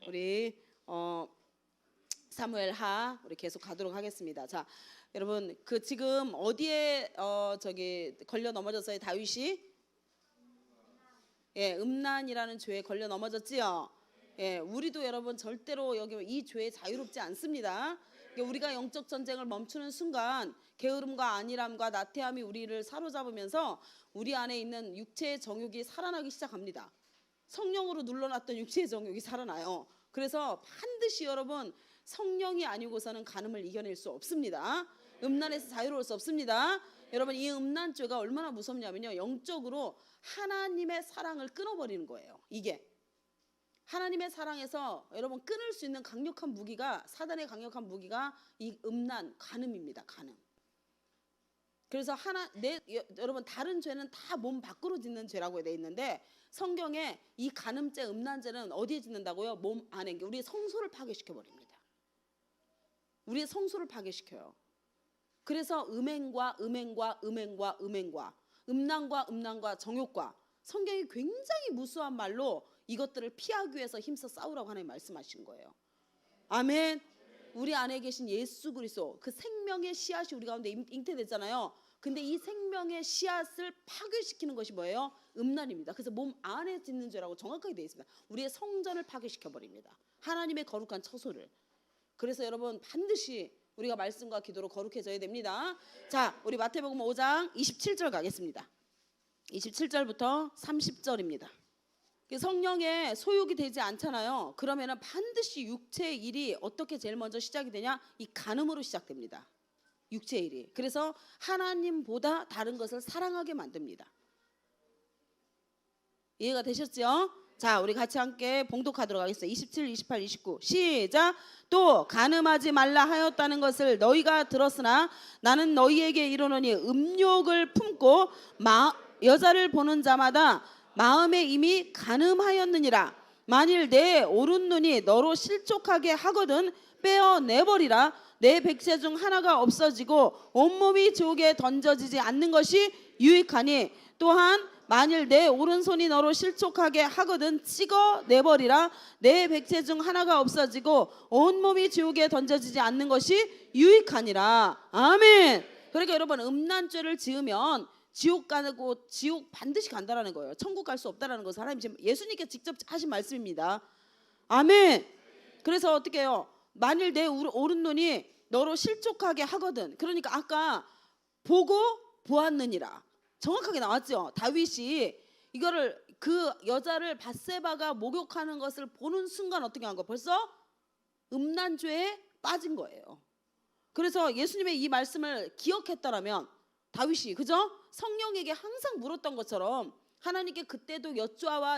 우리 사무엘하 우리 계속 가도록 하겠습니다. 자, 여러분 그 지금 어디에 저기 걸려 넘어졌어요? 다윗이 음란이라는 죄에 걸려 넘어졌지요. 우리도 여러분 절대로 여기 이 죄에 자유롭지 않습니다. 우리가 영적 전쟁을 멈추는 순간 게으름과 안일함과 나태함이 우리를 사로잡으면서 우리 안에 있는 육체의 정욕이 살아나기 시작합니다. 성령으로 눌러놨던 육체의 정욕이 살아나요. 그래서 반드시 여러분 성령이 아니고서는 간음을 이겨낼 수 없습니다. 음란에서 자유로울 수 없습니다. 여러분 이 음란죄가 얼마나 무섭냐면요, 영적으로 하나님의 사랑을 끊어버리는 거예요. 이게 하나님의 사랑에서 여러분 끊을 수 있는 강력한 무기가, 사단의 강력한 무기가 이 음란, 간음입니다. 간음. 그래서 여러분 다른 죄는 다 몸 밖으로 짓는 죄라고 되어 있는데 성경에 이 간음죄, 음란죄는 어디에 짓는다고요? 몸 안에. 우리의 성소를 파괴시켜 버립니다. 우리의 성소를 파괴시켜요. 그래서 음행과 음란과 정욕과 성경이 굉장히 무수한 말로 이것들을 피하기 위해서 힘써 싸우라고 하나님 말씀하신 거예요. 아멘. 우리 안에 계신 예수 그리스도 그 생명의 씨앗이 우리 가운데 잉태됐잖아요. 근데 이 생명의 씨앗을 파괴시키는 것이 뭐예요? 음란입니다. 그래서 몸 안에 짓는 죄라고 정확하게 되어 있습니다. 우리의 성전을 파괴시켜 버립니다. 하나님의 거룩한 처소를. 그래서 여러분 반드시 우리가 말씀과 기도로 거룩해져야 됩니다. 자, 우리 마태복음 5장 27절 가겠습니다. 27절부터 30절입니다. 성령의 소욕이 되지 않잖아요. 그러면 반드시 육체의 일이 어떻게 제일 먼저 시작이 되냐? 이 간음으로 시작됩니다. 육체의 일이. 그래서 하나님보다 다른 것을 사랑하게 만듭니다. 이해가 되셨죠? 자, 우리 같이 함께 봉독하도록 하겠습니다. 27, 28, 29 시작. 또 간음하지 말라 하였다는 것을 너희가 들었으나 나는 너희에게 이르노니 음욕을 품고 여자를 보는 자마다 마음에 이미 간음하였느니라. 만일 내 오른눈이 너로 실족하게 하거든 빼어내버리라. 내 백세 중 하나가 없어지고 온몸이 지옥에 던져지지 않는 것이 유익하니 또한 만일 내 오른손이 너로 실족하게 하거든 찍어내버리라. 내 백세 중 하나가 없어지고 온몸이 지옥에 던져지지 않는 것이 유익하니라. 아멘. 그러니까 여러분 음란죄를 지으면 지옥 가고 지옥 반드시 간다라는 거예요. 천국 갈 수 없다라는 것을 하나님 지금 예수님께 직접 하신 말씀입니다. 아멘. 그래서 어떻게 해요? 만일 내 오른눈이 너로 실족하게 하거든. 그러니까 아까 보고 보았느니라. 정확하게 나왔죠. 다윗이 이거를 그 여자를 밧세바가 목욕하는 것을 보는 순간 어떻게 한 거? 벌써 음란죄에 빠진 거예요. 그래서 예수님의 이 말씀을 기억했다라면 다윗이 그죠? 성령에게 항상 물었던 것처럼 하나님께 그때도 여짜와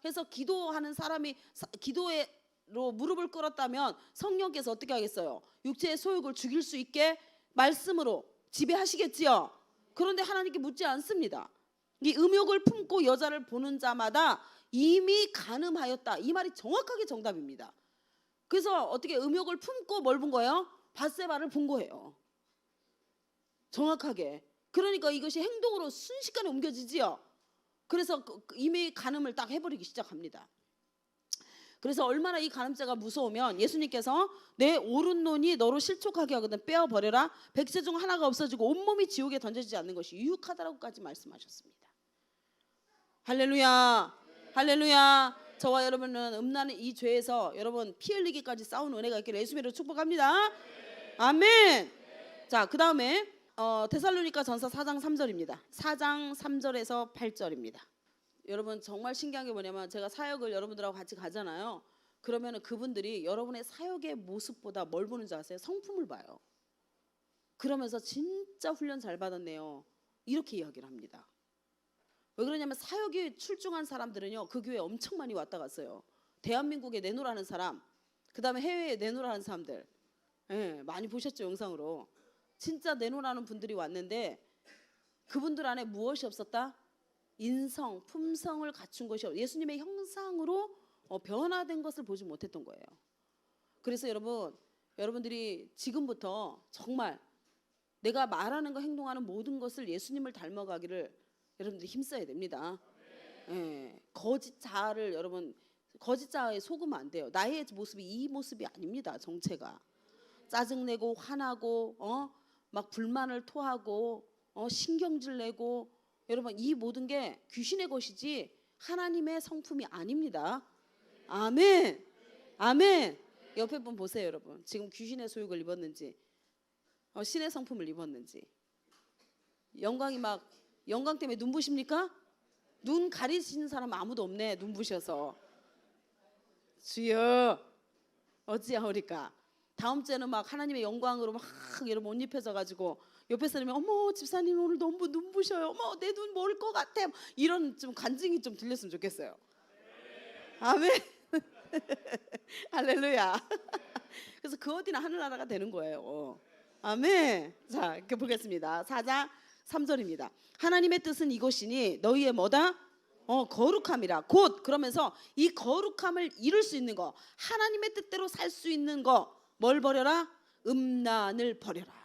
해서 기도하는 사람이 기도로 무릎을 꿇었다면 성령께서 어떻게 하겠어요? 육체의 소욕을 죽일 수 있게 말씀으로 지배하시겠지요. 그런데 하나님께 묻지 않습니다. 이 음욕을 품고 여자를 보는 자마다 이미 간음하였다. 이 말이 정확하게 정답입니다. 그래서 어떻게 음욕을 품고 뭘 본 거예요? 밧세바를 본 거예요. 정확하게. 그러니까 이것이 행동으로 순식간에 옮겨지지요. 그래서 이미 간음을 딱 해버리기 시작합니다. 그래서 얼마나 이 간음죄가 무서우면 예수님께서 내 오른눈이 너로 실족하게 하거든 빼어버려라. 백세 중 하나가 없어지고 온몸이 지옥에 던져지지 않는 것이 유익하다라고까지 말씀하셨습니다. 할렐루야. 할렐루야. 저와 여러분은 음란의 이 죄에서 여러분 피 흘리기까지 싸우는 은혜가 있기를 예수님으로 축복합니다. 아멘. 자, 그 다음에 데살로니가 전서 4장 3절입니다. 4장 3절에서 8절입니다. 여러분 정말 신기한 게 뭐냐면 제가 사역을 여러분들하고 같이 가잖아요. 그러면 그분들이 여러분의 사역의 모습보다 뭘 보는지 아세요? 성품을 봐요. 그러면서 진짜 훈련 잘 받았네요. 이렇게 이야기를 합니다. 왜 그러냐면 사역에 출중한 사람들은요 그 교회에 엄청 많이 왔다 갔어요. 대한민국에 내노라는 사람, 그 다음에 해외에 내노라는 사람들, 많이 보셨죠 영상으로. 진짜 내노라는 분들이 왔는데 그분들 안에 무엇이 없었다? 인성, 품성을 갖춘 것이 예수님의 형상으로 변화된 것을 보지 못했던 거예요. 그래서 여러분들이 지금부터 정말 내가 말하는 거 행동하는 모든 것을 예수님을 닮아가기를 여러분들이 힘써야 됩니다. 거짓 자아를 여러분 거짓자에 속으면 안 돼요. 나의 모습이 이 모습이 아닙니다. 정체가 짜증내고 화나고 막 불만을 토하고 신경질 내고, 여러분 이 모든 게 귀신의 것이지 하나님의 성품이 아닙니다. 아멘. 아멘. 옆에 분 보세요, 여러분. 지금 귀신의 소욕을 입었는지 신의 성품을 입었는지. 영광이 막 영광 때문에 눈부십니까? 눈 가리시는 사람 아무도 없네. 눈부셔서. 주여 어찌하오리까. 다음 주에는 막 하나님의 영광으로 막 여러분 옷 입혀져 가지고 옆에 사람이 어머 집사님 오늘 너무 눈부셔요. 어머 내 눈 멀 것 같아. 이런 좀 간증이 좀 들렸으면 좋겠어요. 아멘. 할렐루야. 그래서 그 어디나 하늘나라가 되는 거예요. 아멘. 자, 이렇게 보겠습니다. 4장 3절입니다. 하나님의 뜻은 이것이니 너희의 뭐다? 거룩함이라. 곧 그러면서 이 거룩함을 이룰 수 있는 거, 하나님의 뜻대로 살 수 있는 거, 뭘 버려라? 음란을 버려라.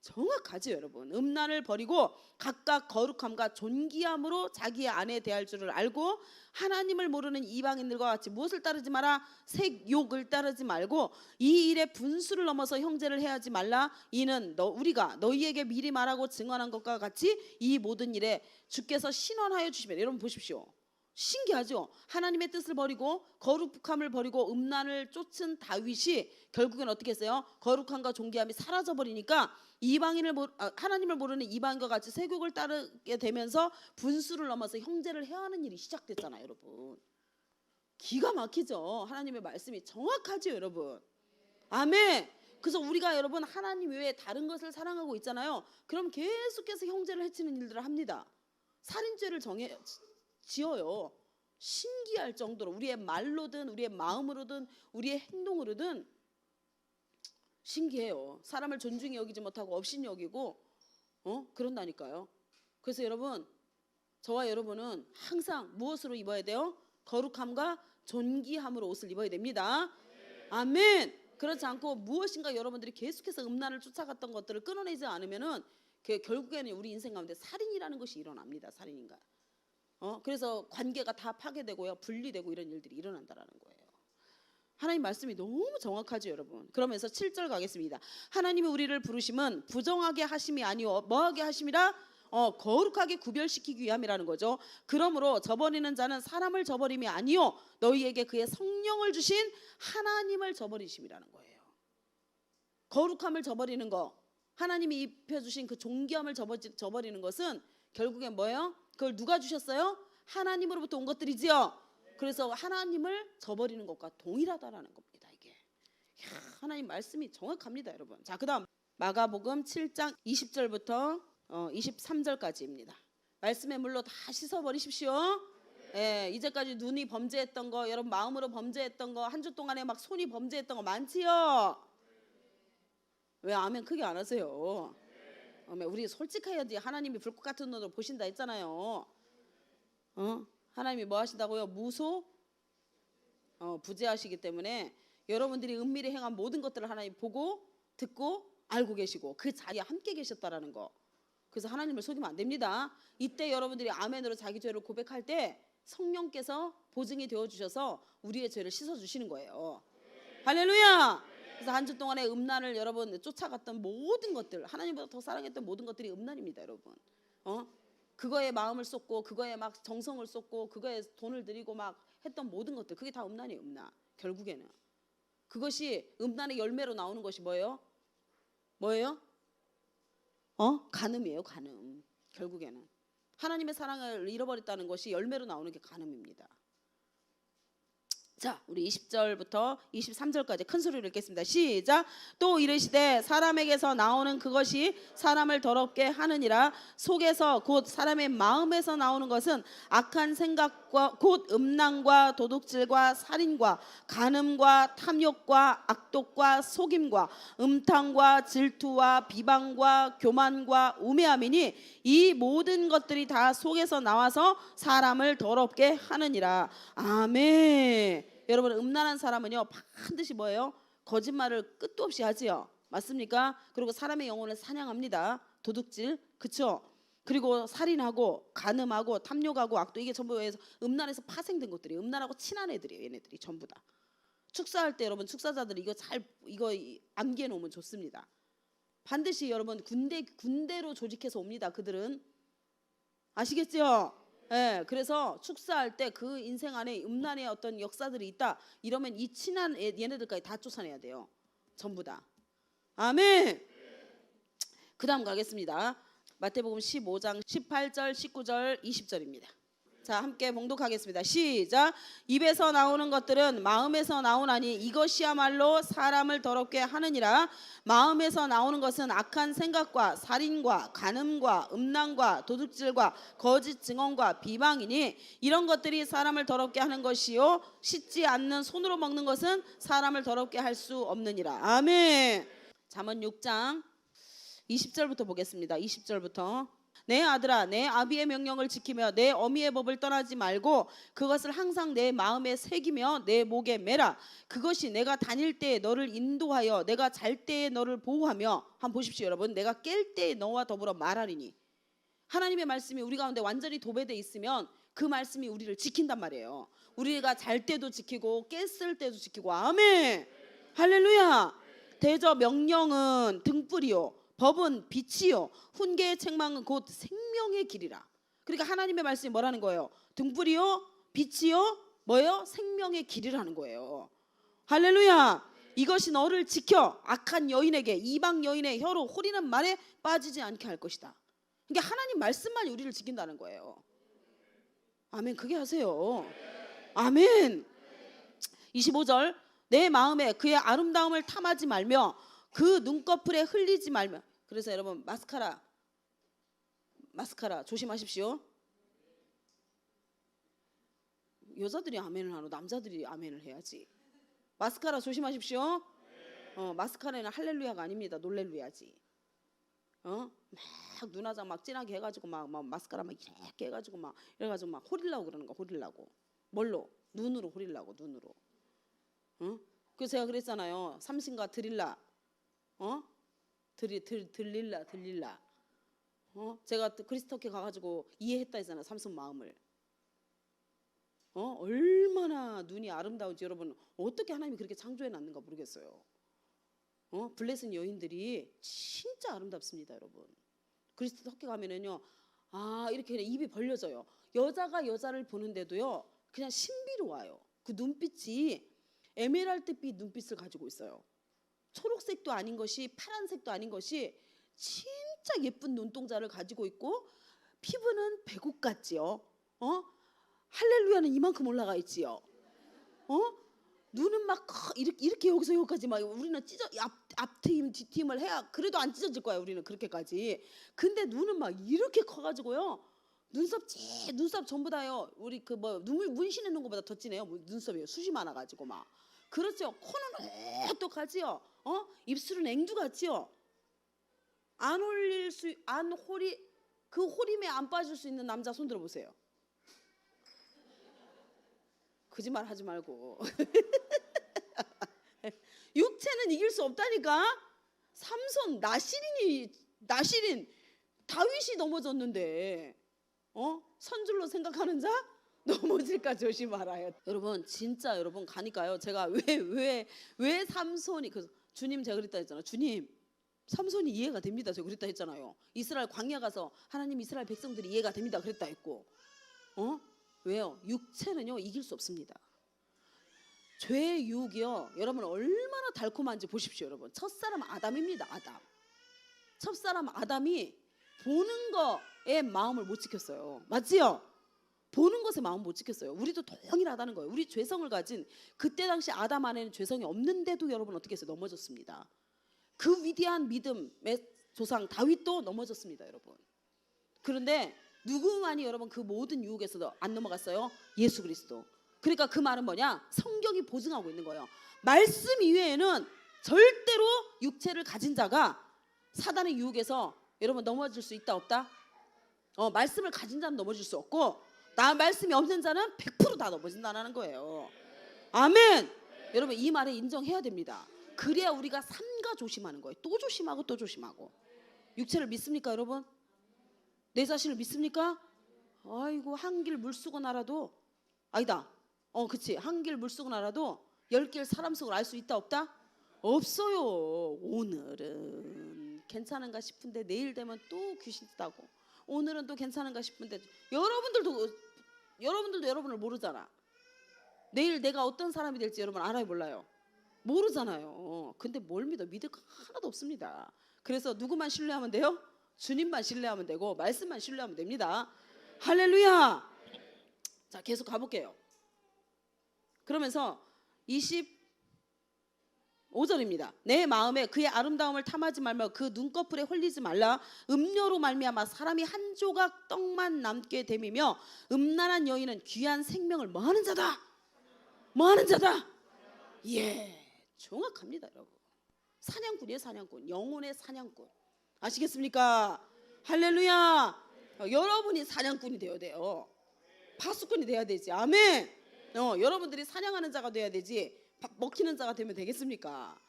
정확하죠, 여러분. 음란을 버리고 각각 거룩함과 존귀함으로 자기의 아내에 대할 줄을 알고, 하나님을 모르는 이방인들과 같이 무엇을 따르지 마라? 색욕을 따르지 말고 이 일에 분수를 넘어서 형제를 해하지 말라. 이는 우리가 너희에게 미리 말하고 증언한 것과 같이 이 모든 일에 주께서 신원하여 주시면. 여러분 보십시오. 신기하죠? 하나님의 뜻을 버리고 거룩함을 버리고 음란을 쫓은 다윗이 결국엔 어떻게 했어요? 거룩함과 존귀함이 사라져 버리니까 하나님을 모르는 이방인과 같이 세욕을 따르게 되면서 분수를 넘어서 형제를 해하는 일이 시작됐잖아요, 여러분. 기가 막히죠? 하나님의 말씀이 정확하죠, 여러분. 아멘. 그래서 우리가 여러분 하나님 외에 다른 것을 사랑하고 있잖아요. 그럼 계속해서 형제를 해치는 일들을 합니다. 살인죄를 지어요. 신기할 정도로 우리의 말로든 우리의 마음으로든 우리의 행동으로든 신기해요. 사람을 존중히 여기지 못하고 업신이 여기고 그런다니까요. 그래서 여러분, 저와 여러분은 항상 무엇으로 입어야 돼요? 거룩함과 존귀함으로 옷을 입어야 됩니다. 아멘. 그렇지 않고 무엇인가 여러분들이 계속해서 음란을 쫓아갔던 것들을 끊어내지 않으면은 결국에는 우리 인생 가운데 살인이라는 것이 일어납니다. 살인인가. 그래서 관계가 다 파괴되고요, 분리되고 이런 일들이 일어난다라는 거예요. 하나님 말씀이 너무 정확하죠, 여러분. 그러면서 7절 가겠습니다. 하나님이 우리를 부르심은 부정하게 하심이 아니오 뭐하게 하심이라? 거룩하게 구별시키기 위함이라는 거죠. 그러므로 저버리는 자는 사람을 저버림이 아니오 너희에게 그의 성령을 주신 하나님을 저버리심이라는 거예요. 거룩함을 저버리는 거, 하나님이 입혀주신 그 존귀함을 저버리는 것은 결국엔 뭐예요? 그걸 누가 주셨어요? 하나님으로부터 온 것들이지요. 그래서 하나님을 저버리는 것과 동일하다라는 겁니다. 이게 하나님 말씀이 정확합니다, 여러분. 자, 그다음 마가복음 7장 20절부터 23절까지입니다. 말씀의 물로 다 씻어버리십시오. 예, 이제까지 눈이 범죄했던 거, 여러분 마음으로 범죄했던 거, 한 주 동안에 막 손이 범죄했던 거 많지요. 왜 아멘 크게 안 하세요? 우리 솔직해야지. 하나님이 불꽃 같은 눈으로 보신다 했잖아요. 하나님이 뭐 하신다고요? 부재하시기 때문에 여러분들이 은밀히 행한 모든 것들을 하나님 보고 듣고 알고 계시고 그 자리에 함께 계셨다라는 거. 그래서 하나님을 속이면 안 됩니다. 이때 여러분들이 아멘으로 자기 죄를 고백할 때 성령께서 보증이 되어주셔서 우리의 죄를 씻어주시는 거예요. 할렐루야. 그래서 한 주 동안에 음란을 여러분 쫓아갔던 모든 것들, 하나님보다 더 사랑했던 모든 것들이 음란입니다, 여러분. 그거에 마음을 쏟고 그거에 막 정성을 쏟고 그거에 돈을 들이고 막 했던 모든 것들, 그게 다 음란이에요. 음란. 결국에는 그것이 음란의 열매로 나오는 것이 뭐예요? 간음이에요. 간음. 결국에는 하나님의 사랑을 잃어버렸다는 것이 열매로 나오는 게 간음입니다. 자, 우리 20절부터 23절까지 큰 소리로 읽겠습니다. 시작. 또 이르시되 사람에게서 나오는 그것이 사람을 더럽게 하느니라. 속에서 곧 사람의 마음에서 나오는 것은 악한 생각과 곧 음란과 도둑질과 살인과 간음과 탐욕과 악독과 속임과 음탕과 질투와 비방과 교만과 우매함이니 이 모든 것들이 다 속에서 나와서 사람을 더럽게 하느니라. 아멘. 여러분, 음란한 사람은요 반드시 뭐예요? 거짓말을 끝도 없이 하지요. 맞습니까? 그리고 사람의 영혼을 사냥합니다. 도둑질, 그쵸? 그리고 살인하고 간음하고 탐욕하고 악도, 이게 전부 음란에서 파생된 것들이에요. 음란하고 친한 애들이에요. 얘네들이 전부 다. 축사할 때 여러분, 축사자들이 이거 암기해 놓으면 좋습니다. 반드시 여러분 군대로 조직해서 옵니다. 그들은 아시겠죠? 예, 그래서 축사할 때 그 인생 안에 음란의 어떤 역사들이 있다 이러면 이 친한 얘네들까지 다 쫓아내야 돼요. 전부 다. 아멘. 그 다음 가겠습니다. 마태복음 15장 18절 19절 20절입니다. 자, 함께 봉독하겠습니다. 시작. 입에서 나오는 것들은 마음에서 나오나니 이것이야말로 사람을 더럽게 하느니라. 마음에서 나오는 것은 악한 생각과 살인과 간음과 음란과 도둑질과 거짓 증언과 비방이니 이런 것들이 사람을 더럽게 하는 것이요 씻지 않는 손으로 먹는 것은 사람을 더럽게 할 수 없느니라. 아멘. 잠언 6장 20절부터 보겠습니다. 20절부터. 내 아들아, 내 아비의 명령을 지키며 내 어미의 법을 떠나지 말고 그것을 항상 내 마음에 새기며 내 목에 매라. 그것이 내가 다닐 때에 너를 인도하여 내가 잘 때에 너를 보호하며. 한번 보십시오 여러분. 내가 깰 때에 너와 더불어 말하리니. 하나님의 말씀이 우리 가운데 완전히 도배되어 있으면 그 말씀이 우리를 지킨단 말이에요. 우리가 잘 때도 지키고 깼을 때도 지키고. 아멘. 할렐루야. 대저 명령은 등불이요 법은 빛이요 훈계의 책망은 곧 생명의 길이라. 그러니까 하나님의 말씀이 뭐라는 거예요? 등불이요 빛이요 뭐예요? 생명의 길이라는 거예요. 할렐루야. 이것이 너를 지켜 악한 여인에게 이방 여인의 혀로 호리는 말에 빠지지 않게 할 것이다. 그러니까 하나님 말씀만이 우리를 지킨다는 거예요. 아멘. 그게 하세요. 아멘. 25절. 내 마음에 그의 아름다움을 탐하지 말며 그 눈꺼풀에 흘리지 말며. 그래서 여러분 마스카라 조심하십시오. 여자들이 아멘을 하고 남자들이 아멘을 해야지. 마스카라 조심하십시오. 마스카라는 할렐루야가 아닙니다. 놀렐루야지. 막 눈화장 막 진하게 해가지고 막 마스카라 막 이렇게 해가지고 막 이래가지고 막 호리려고 그러는 거. 호리려고. 뭘로? 눈으로 호리려고. 눈으로. 그래서 제가 그랬잖아요. 삼신과 드릴라. 들릴라. 제가 그리스도께 가가지고 이해했다 했잖아요. 삼손 마음을. 얼마나 눈이 아름다운지 여러분 어떻게 하나님이 그렇게 창조해 놨는가 모르겠어요. 블레셋 여인들이 진짜 아름답습니다, 여러분. 그리스도께 가면은요, 이렇게 입이 벌려져요. 여자가 여자를 보는데도요, 그냥 신비로워요. 그 눈빛이 에메랄드빛 눈빛을 가지고 있어요. 초록색도 아닌 것이 파란색도 아닌 것이 진짜 예쁜 눈동자를 가지고 있고 피부는 배국 같지요. 할렐루야는 이만큼 올라가 있지요. 눈은 막 이렇게 여기서 여기까지 막 우리는 찢어 앞트임 뒷트임을 해야 그래도 안 찢어질 거야 우리는 그렇게까지. 근데 눈은 막 이렇게 커가지고요. 눈썹 전부 다요. 우리 그 문신해 놓은 것보다 더 진해요. 눈썹이요. 숱이 많아가지고 막. 그렇죠. 코는 어떡하지요? 입술은 앵두같지요. 그 호림에 안 빠질 수 있는 남자 손 들어보세요. 거짓말 하지 말고. 육체는 이길 수 없다니까. 삼손 나실인 다윗이 넘어졌는데 선줄로 생각하는 자 넘어질까 조심하라요. 여러분 진짜 여러분 가니까요. 제가 왜 삼손이 주님 제가 그랬다 했잖아요. 주님 삼손이 이해가 됩니다. 제가 그랬다 했잖아요. 이스라엘 광야 가서 하나님 이스라엘 백성들이 이해가 됩니다. 그랬다 했고 왜요? 육체는요 이길 수 없습니다. 죄의 유혹이요 여러분 얼마나 달콤한지 보십시오. 여러분 첫사람 아담입니다. 첫사람 아담이 보는 거에 마음을 못 지켰어요. 맞지요? 보는 것에 마음 못 지켰어요. 우리도 동일하다는 거예요. 우리 죄성을 가진 그때 당시 아담 안에는 죄성이 없는데도 여러분 어떻게 했어요? 넘어졌습니다. 그 위대한 믿음의 조상 다윗도 넘어졌습니다. 여러분. 그런데 누구만이 여러분 그 모든 유혹에서도 안 넘어갔어요? 예수 그리스도. 그러니까 그 말은 뭐냐? 성경이 보증하고 있는 거예요. 말씀 이외에는 절대로 육체를 가진 자가 사단의 유혹에서 여러분 넘어질 수 있다 없다? 말씀을 가진 자는 넘어질 수 없고 나 말씀이 없는 자는 100% 다 넘어진다는 거예요. 아멘. 여러분 이 말을 인정해야 됩니다. 그래야 우리가 삼가 조심하는 거예요. 또 조심하고 또 조심하고. 육체를 믿습니까 여러분? 내 자신을 믿습니까? 아이고, 한 길 물속은 알아도, 아니다, 그치, 한 길 물속은 알아도 10길 사람 속을 알 수 있다 없다? 없어요. 오늘은 괜찮은가 싶은데 내일 되면 또 귀신 뜬다고. 오늘은 또 괜찮은가 싶은데 여러분들도 여러분을 모르잖아. 내일 내가 어떤 사람이 될지 여러분 알아요 몰라요? 모르잖아요. 근데 뭘 믿을 거 하나도 없습니다. 그래서 누구만 신뢰하면 돼요? 주님만 신뢰하면 되고 말씀만 신뢰하면 됩니다. 할렐루야. 자, 계속 가볼게요. 그러면서 25절입니다. 내 마음에 그의 아름다움을 탐하지 말며 그 눈꺼풀에 홀리지 말라. 음료로 말미암아 사람이 한 조각 떡만 남게 됨이며 음란한 여인은 귀한 생명을 뭐하는 자다. 뭐하는 자다. 예, 정확합니다 여러분. 사냥꾼이에요. 사냥꾼. 영혼의 사냥꾼. 아시겠습니까? 할렐루야. 여러분이 사냥꾼이 되어야 돼요. 파수꾼이 돼야 되지. 아멘. 여러분들이 사냥하는 자가 돼야 되지 먹히는 자가 되면 되겠습니까?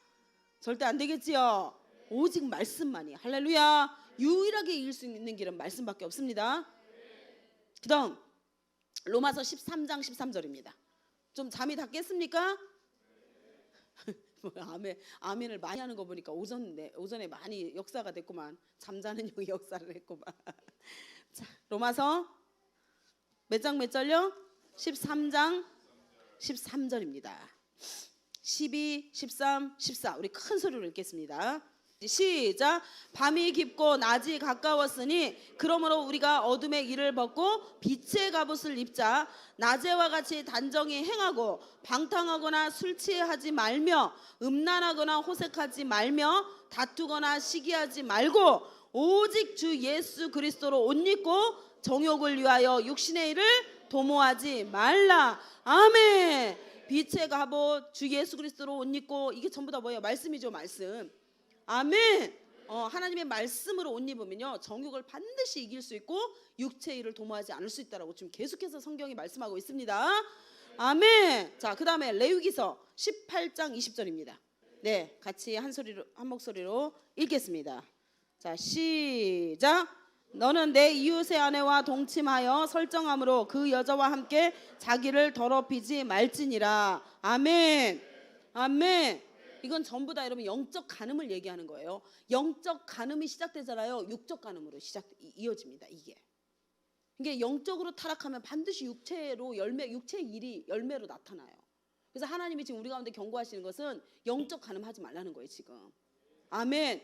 절대 안 되겠지요. 오직 말씀만이. 할렐루야. 유일하게 이길 수 있는 길은 말씀밖에 없습니다. 그 다음 로마서 13장 13절입니다 좀 잠이 다 깼습니까? 아멘을 많이 하는 거 보니까 오전에 많이 역사가 됐구만. 잠자는 영이 역사를 했구만. 자, 로마서 몇 장 몇 절요? 13장 13절입니다 12, 13, 14 우리 큰 소리로 읽겠습니다. 시작. 밤이 깊고 낮이 가까웠으니 그러므로 우리가 어둠의 일을 벗고 빛의 갑옷을 입자. 낮에와 같이 단정히 행하고 방탕하거나 술 취하지 말며 음란하거나 호색하지 말며 다투거나 시기하지 말고 오직 주 예수 그리스도로 옷 입고 정욕을 위하여 육신의 일을 도모하지 말라. 아멘. 빛의 갑옷 주 예수 그리스도로 옷 입고 이게 전부 다 뭐예요? 말씀이죠. 말씀. 아멘. 하나님의 말씀으로 옷 입으면요 정욕을 반드시 이길 수 있고 육체의 일을 도모하지 않을 수 있다라고 지금 계속해서 성경이 말씀하고 있습니다. 아멘. 자, 그 다음에 레위기서 18장 20절입니다 네, 같이 한 목소리로 읽겠습니다. 자, 시작. 너는 내 이웃의 아내와 동침하여 설정함으로 그 여자와 함께 자기를 더럽히지 말지니라. 아멘. 아멘. 이건 전부 다 여러분 영적 간음을 얘기하는 거예요. 영적 간음이 시작되잖아요. 육적 간음으로 이어집니다. 이게 영적으로 타락하면 반드시 육체의 일이 열매로 나타나요. 그래서 하나님이 지금 우리 가운데 경고하시는 것은 영적 간음하지 말라는 거예요 지금. 아멘.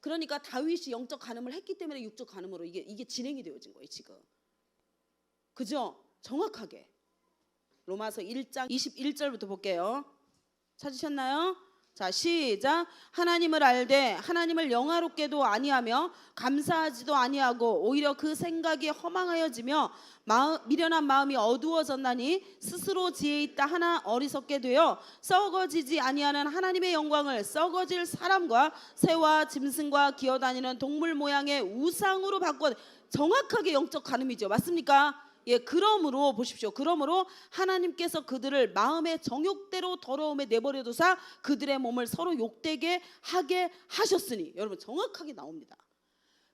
그러니까 다윗이 영적 간음을 했기 때문에 육적 간음으로 이게 진행이 되어진 거예요 지금. 그죠? 정확하게. 로마서 1장 21절부터 볼게요. 찾으셨나요? 자, 시작. 하나님을 알되 하나님을 영화롭게도 아니하며 감사하지도 아니하고 오히려 그 생각이 허망하여지며 미련한 마음이 어두워졌나니 스스로 지혜 있다 하나 어리석게 되어 썩어지지 아니하는 하나님의 영광을 썩어질 사람과 새와 짐승과 기어다니는 동물 모양의 우상으로 바꿔. 정확하게 영적 간음이죠. 맞습니까? 예, 그러므로 보십시오. 그러므로 하나님께서 그들을 마음의 정욕대로 더러움에 내버려 두사 그들의 몸을 서로 욕되게 하게 하셨으니. 여러분 정확하게 나옵니다.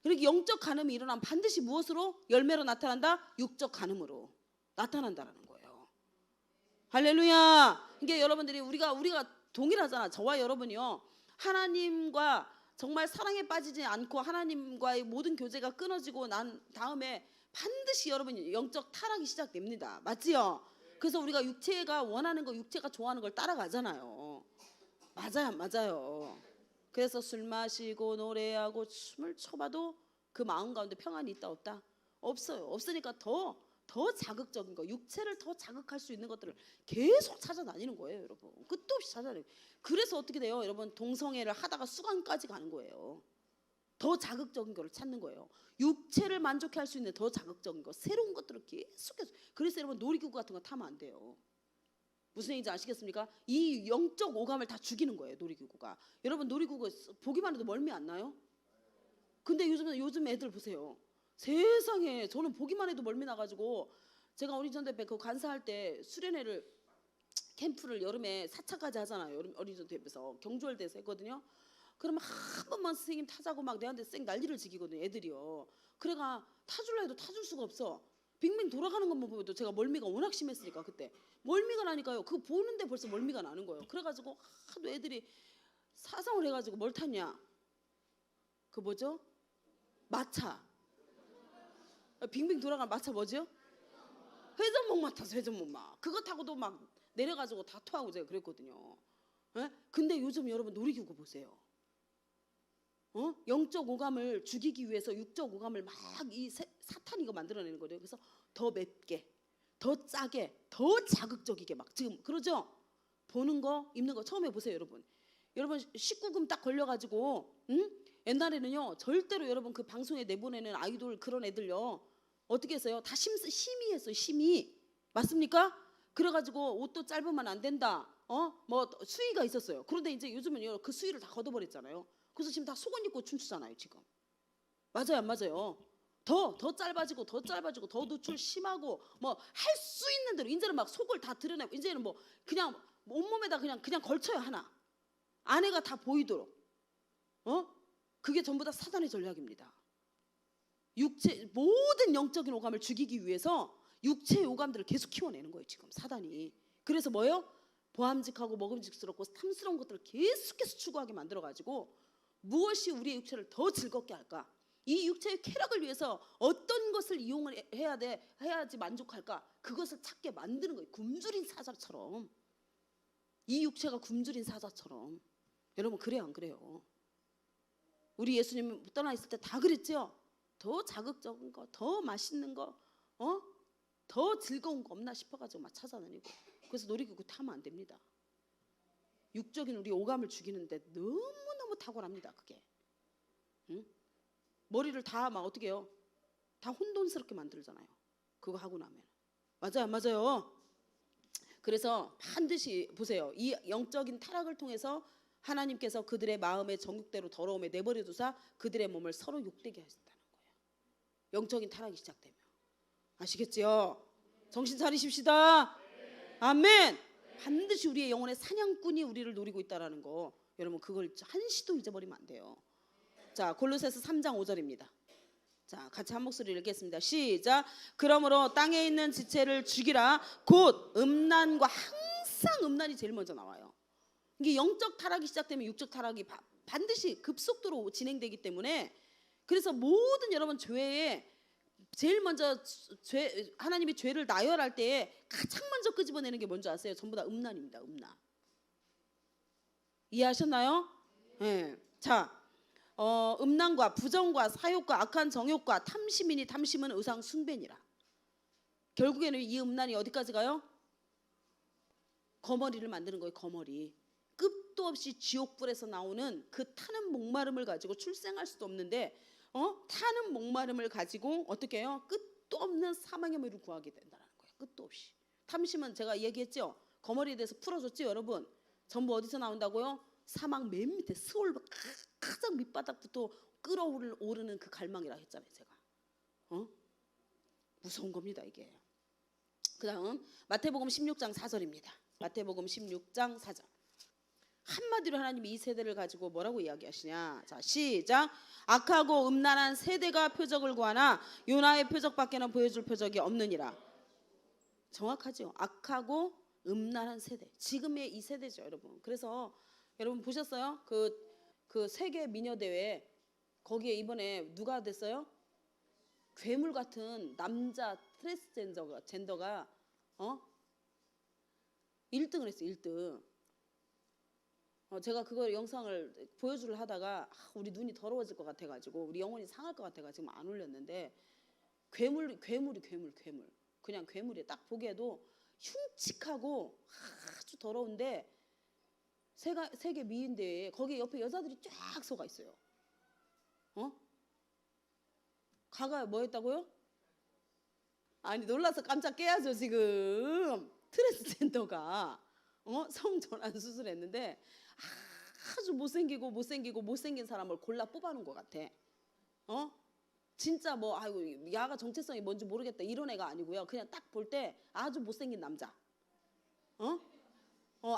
그러니까 영적 간음이 일어나면 반드시 무엇으로? 열매로 나타난다? 육적 간음으로 나타난다라는 거예요. 할렐루야. 이게 여러분들이 우리가 동일하잖아. 저와 여러분이요 하나님과 정말 사랑에 빠지지 않고 하나님과의 모든 교제가 끊어지고 난 다음에 반드시 여러분 영적 타락이 시작됩니다. 맞지요? 그래서 우리가 육체가 원하는 거, 육체가 좋아하는 걸 따라가잖아요. 맞아요. 그래서 술 마시고 노래하고 춤을 춰봐도 그 마음 가운데 평안이 있다 없다? 없어요. 없으니까 더 자극적인 거, 육체를 더 자극할 수 있는 것들을 계속 찾아다니는 거예요. 여러분 끝도 없이 찾아다니고. 그래서 어떻게 돼요? 여러분 동성애를 하다가 수관까지 가는 거예요. 더 자극적인 거를 찾는 거예요. 육체를 만족해 할 수 있는 더 자극적인 거, 새로운 것들을 계속해서. 그래서 여러분 놀이기구 같은 거 타면 안 돼요. 무슨 얘기인지 아시겠습니까? 이 영적 오감을 다 죽이는 거예요. 놀이기구가. 여러분 놀이기구 보기만 해도 멀미 안 나요? 근데 요즘 애들 보세요. 세상에 저는 보기만 해도 멀미 나가지고 제가 어린이전대회 그 간사할 때 수련회를 캠프를 여름에 4차까지 하잖아요. 어린이전대회에서 경주월드에서 했거든요. 그러면 한 번만 선생님 타자고 막 내한테 쌩 난리를 지기거든요. 애들이요. 그래가 타줄라 해도 타줄 수가 없어. 빙빙 돌아가는 것만 보면 제가 멀미가 워낙 심했으니까 그때 멀미가 나니까요. 그거 보는데 벌써 멀미가 나는 거예요. 그래가지고 하도 애들이 사상을 해가지고 뭘 탔냐? 그 뭐죠? 마차. 빙빙 돌아가는 마차 뭐죠? 회전목마 타서 회전목마. 그거 타고도 막 내려가지고 다 토하고 제가 그랬거든요. 예? 근데 요즘 여러분 놀이기구 보세요. 영적 오감을 죽이기 위해서 육적 오감을 막 이 사탄이 이거 만들어내는 거예요. 그래서 더 맵게, 더 짜게, 더 자극적이게 막 지금 그러죠? 보는 거, 입는 거 처음에 보세요, 여러분. 여러분 19금 딱 걸려가지고, 옛날에는요 절대로 여러분 그 방송에 내보내는 아이돌 그런 애들요 어떻게 했어요? 다 심의 했어요. 심의 맞습니까? 그래가지고 옷도 짧으면 안 된다. 뭐 수위가 있었어요. 그런데 이제 요즘은 그 수위를 다 걷어버렸잖아요. 그래서 지금 다 속옷 입고 춤추잖아요. 지금 맞아요, 안 맞아요? 더 짧아지고 더 짧아지고 더 노출 심하고 뭐 할 수 있는 대로 이제는 막 속을 다 드러내고 이제는 뭐 그냥 온몸에다 그냥 걸쳐요 하나. 안에가 다 보이도록. 그게 전부 다 사단의 전략입니다. 육체 모든 영적인 오감을 죽이기 위해서 육체의 오감들을 계속 키워내는 거예요 지금 사단이. 그래서 뭐예요? 보암직하고 먹음직스럽고 탐스러운 것들을 계속해서 추구하게 만들어가지고 무엇이 우리의 육체를 더 즐겁게 할까? 이 육체의 쾌락을 위해서 어떤 것을 이용을 해야지 만족할까? 그것을 찾게 만드는 거예요. 굶주린 사자처럼. 이 육체가 굶주린 사자처럼. 여러분 그래요 안 그래요? 우리 예수님 떠나 있을 때 다 그랬죠? 더 자극적인 거, 더 맛있는 거, 더 즐거운 거 없나 싶어가지고 막 찾아다니고. 그래서 놀이기구 타면 안 됩니다. 육적인 우리 오감을 죽이는데 너무너무 탁월합니다. 그게. 머리를 다 막 어떻게 해요? 다 혼돈스럽게 만들잖아요. 그거 하고 나면. 맞아요, 맞아요. 그래서 반드시 보세요. 이 영적인 타락을 통해서 하나님께서 그들의 마음의 정욕대로 더러움에 내버려 두사 그들의 몸을 서로 욕되게 하신다는 거예요. 영적인 타락이 시작되면. 아시겠지요? 정신 차리십시다. 아멘. 반드시 우리의 영혼의 사냥꾼이 우리를 노리고 있다는 거. 여러분 그걸 한시도 잊어버리면 안 돼요. 자, 골로새서 3장 5절입니다. 자, 같이 한 목소리를 읽겠습니다. 시작. 그러므로 땅에 있는 지체를 죽이라. 곧 음란과 항상 음란이 제일 먼저 나와요. 이게 영적 타락이 시작되면 육적 타락이 반드시 급속도로 진행되기 때문에 그래서 모든 여러분 죄에 제일 먼저 하나님이 죄를 나열할 때에 가장 먼저 끄집어내는 게 뭔지 아세요? 전부 다 음란입니다. 음란. 이해하셨나요? 네. 자, 음란과 부정과 사욕과 악한 정욕과 탐심이니 탐심은 의상 숭배니라. 결국에는 이 음란이 어디까지 가요? 거머리를 만드는 거예요. 거머리. 끝도 없이 지옥불에서 나오는 그 타는 목마름을 가지고 출생할 수도 없는데 타는 목마름을 가지고 어떻게 해요? 끝도 없는 사망의 물을 구하게 된다는 거예요. 끝도 없이. 탐심은 제가 얘기했죠. 거머리에 대해서 풀어줬죠, 여러분. 전부 어디서 나온다고요? 사망 맨 밑에 스올 가장 밑바닥부터 끌어오르는 그 갈망이라 했잖아요, 제가. 무서운 겁니다, 이게. 그다음 마태복음 16장 4절입니다. 마태복음 16장 4절. 한마디로 하나님이 이 세대를 가지고 뭐라고 이야기하시냐. 자, 시작. 악하고 음란한 세대가 표적을 구하나 요나의 표적밖에는 보여줄 표적이 없느니라. 정확하죠. 악하고 음란한 세대. 지금의 이 세대죠, 여러분. 그래서 여러분 보셨어요? 그 세계 미녀 대회 거기에 이번에 누가 됐어요? 괴물 같은 남자 트랜스젠더가 1등을 했어요. 1등. 제가 그거 영상을 보여주려 하다가 우리 눈이 더러워질 것 같아가지고 우리 영혼이 상할 것 같아가지고 안 올렸는데 괴물이 괴물 그냥 괴물이 딱 보기에도 흉측하고 아주 더러운데 세계 미인대회에 거기 옆에 여자들이 쫙 서가 있어요. 가가 뭐 했다고요? 아니 놀라서 깜짝 깨야죠 지금. 트랜스젠더가 성전환 수술했는데 아주 못생긴 사람을 골라 뽑아놓은 것 같아. 진짜 뭐 아이고 야가 정체성이 뭔지 모르겠다 이런 애가 아니고요. 그냥 딱 볼 때 아주 못생긴 남자.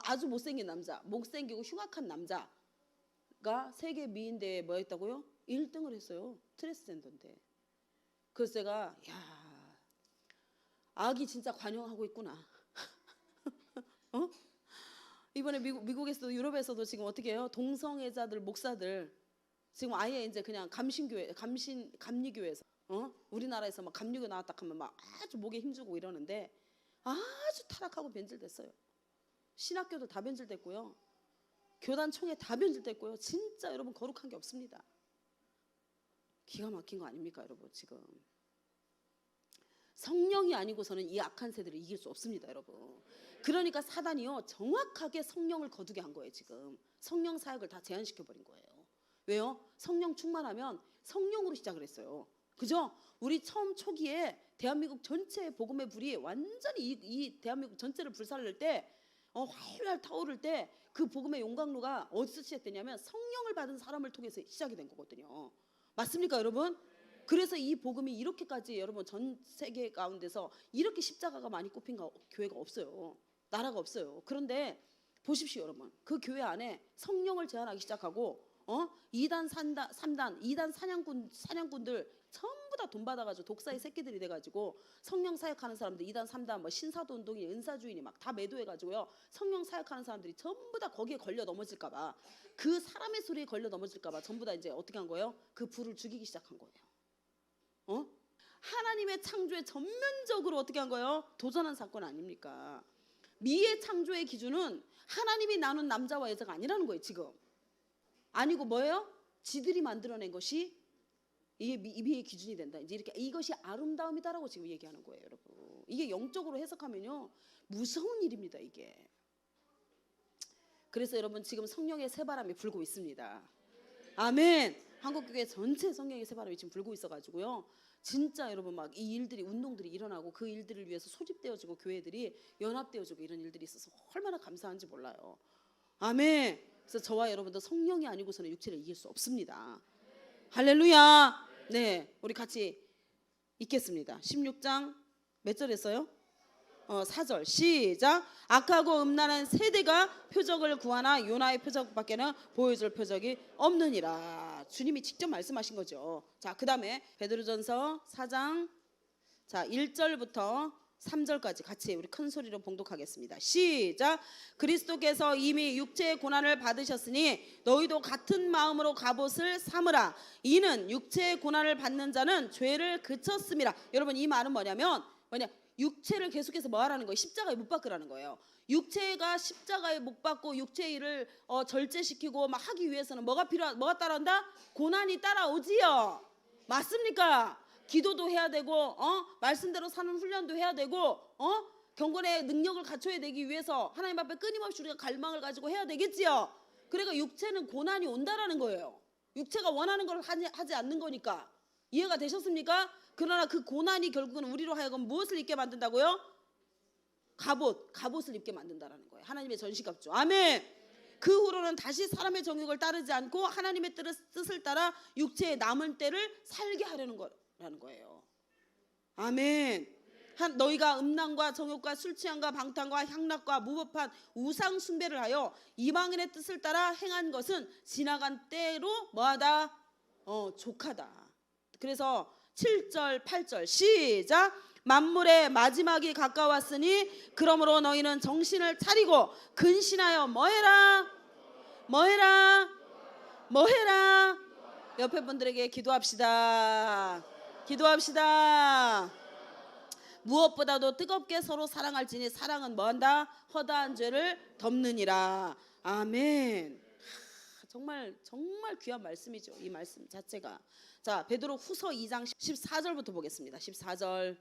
아주 못생긴 남자, 못생기고 흉악한 남자가 세계 미인대회에 뭐 했다고요? 1등을 했어요. 트랜스젠더인데. 그래서 제가 야, 악이 진짜 관영하고 있구나. 이번에 미국에서도 유럽에서도 지금 어떻게 해요? 동성애자들 목사들 지금 아예 이제 그냥 감리교회에서 우리나라에서 막 감리교 나왔다 하면 막 아주 목에 힘주고 이러는데 아주 타락하고 변질됐어요. 신학교도 다 변질됐고요. 교단 총회 다 변질됐고요. 진짜 여러분 거룩한 게 없습니다. 기가 막힌 거 아닙니까, 여러분? 지금 성령이 아니고서는 이 악한 세대를 이길 수 없습니다, 여러분. 그러니까 사단이요 정확하게 성령을 거두게 한 거예요. 지금 성령 사역을 다 제한시켜 버린 거예요. 왜요? 성령 충만하면 성령으로 시작을 했어요. 그죠? 우리 처음 초기에 대한민국 전체의 복음의 불이 완전히 이 대한민국 전체를 불살릴 때 활활 타오를 때 그 복음의 용광로가 어디서 시작되냐면 성령을 받은 사람을 통해서 시작이 된 거거든요. 맞습니까, 여러분? 그래서 이 복음이 이렇게까지 여러분 전 세계 가운데서 이렇게 십자가가 많이 꼽힌 교회가 없어요. 나라가 없어요. 그런데 보십시오, 여러분. 그 교회 안에 성령을 제한하기 시작하고 2단, 3단, 2단 사냥꾼들 전부 다 돈 받아가지고 독사의 새끼들이 돼가지고 성령 사역하는 사람들 2단, 3단, 뭐 신사도 운동이, 은사주의니 막 다 매도해가지고요. 성령 사역하는 사람들이 전부 다 거기에 걸려 넘어질까봐, 그 사람의 소리에 걸려 넘어질까봐 전부 다 이제 어떻게 한 거예요? 그 불을 죽이기 시작한 거예요. 하나님의 창조에 전면적으로 어떻게 한 거예요? 도전한 사건 아닙니까? 미의 창조의 기준은 하나님이 나눈 남자와 여자가 아니라는 거예요. 지금 아니고 뭐예요? 지들이 만들어낸 것이 이게 미의 기준이 된다. 이제 이렇게 이것이 아름다움이다라고 지금 얘기하는 거예요, 여러분. 이게 영적으로 해석하면요 무서운 일입니다, 이게. 그래서 여러분 지금 성령의 새바람이 불고 있습니다. 아멘. 한국교회 전체 성령의 새바람이 지금 불고 있어가지고요. 진짜 여러분 막 이 일들이 운동들이 일어나고 그 일들을 위해서 소집되어지고 교회들이 연합되어지고 이런 일들이 있어서 얼마나 감사한지 몰라요. 아멘. 그래서 저와 여러분도 성령이 아니고서는 육체를 이길 수 없습니다. 할렐루야. 네, 우리 같이 읽겠습니다. 16장 몇 절 했어요? 4절 시작. 악하고 음란한 세대가 표적을 구하나 요나의 표적밖에는 보여줄 표적이 없느니라. 주님이 직접 말씀하신 거죠. 자, 그 다음에 베드로전서 4장 1절부터 3절까지 같이 우리 큰 소리로 봉독하겠습니다. 시작. 그리스도께서 이미 육체의 고난을 받으셨으니 너희도 같은 마음으로 갑옷을 삼으라. 이는 육체의 고난을 받는 자는 죄를 그쳤음이라. 여러분 이 말은 뭐냐 육체를 계속해서 뭐 하라는 거예요? 십자가에 못 박으라는 거예요. 육체가 십자가에 못 박고 육체의 일을 절제시키고 막 하기 위해서는 뭐가 따라온다? 고난이 따라오지요. 맞습니까? 기도도 해야 되고 말씀대로 사는 훈련도 해야 되고 경건의 능력을 갖춰야 되기 위해서 하나님 앞에 끊임없이 우리가 갈망을 가지고 해야 되겠지요. 그러니까 육체는 고난이 온다라는 거예요. 육체가 원하는 걸 하지 않는 거니까. 이해가 되셨습니까? 그러나 그 고난이 결국은 우리로 하여금 무엇을 입게 만든다고요? 갑옷을 입게 만든다라는 거예요. 하나님의 전시갑주. 아멘. 그 후로는 다시 사람의 정욕을 따르지 않고 하나님의 뜻을 따라 육체의 남은 때를 살게 하려는 거예요. 아멘. 너희가 음란과 정욕과 술 취함과 방탕과 향락과 무법한 우상 숭배를 하여 이방인의 뜻을 따라 행한 것은 지나간 때로 뭐하다? 족하다. 그래서 7절 8절 시작. 만물의 마지막이 가까웠으니 그러므로 너희는 정신을 차리고 근신하여 뭐해라? 옆에 분들에게 기도합시다. 무엇보다도 뜨겁게 서로 사랑할지니 사랑은 뭐한다? 허다한 죄를 덮느니라. 아멘. 정말 귀한 말씀이죠. 이 말씀 자체가. 자, 베드로 후서 2장 14절부터 보겠습니다. 14절.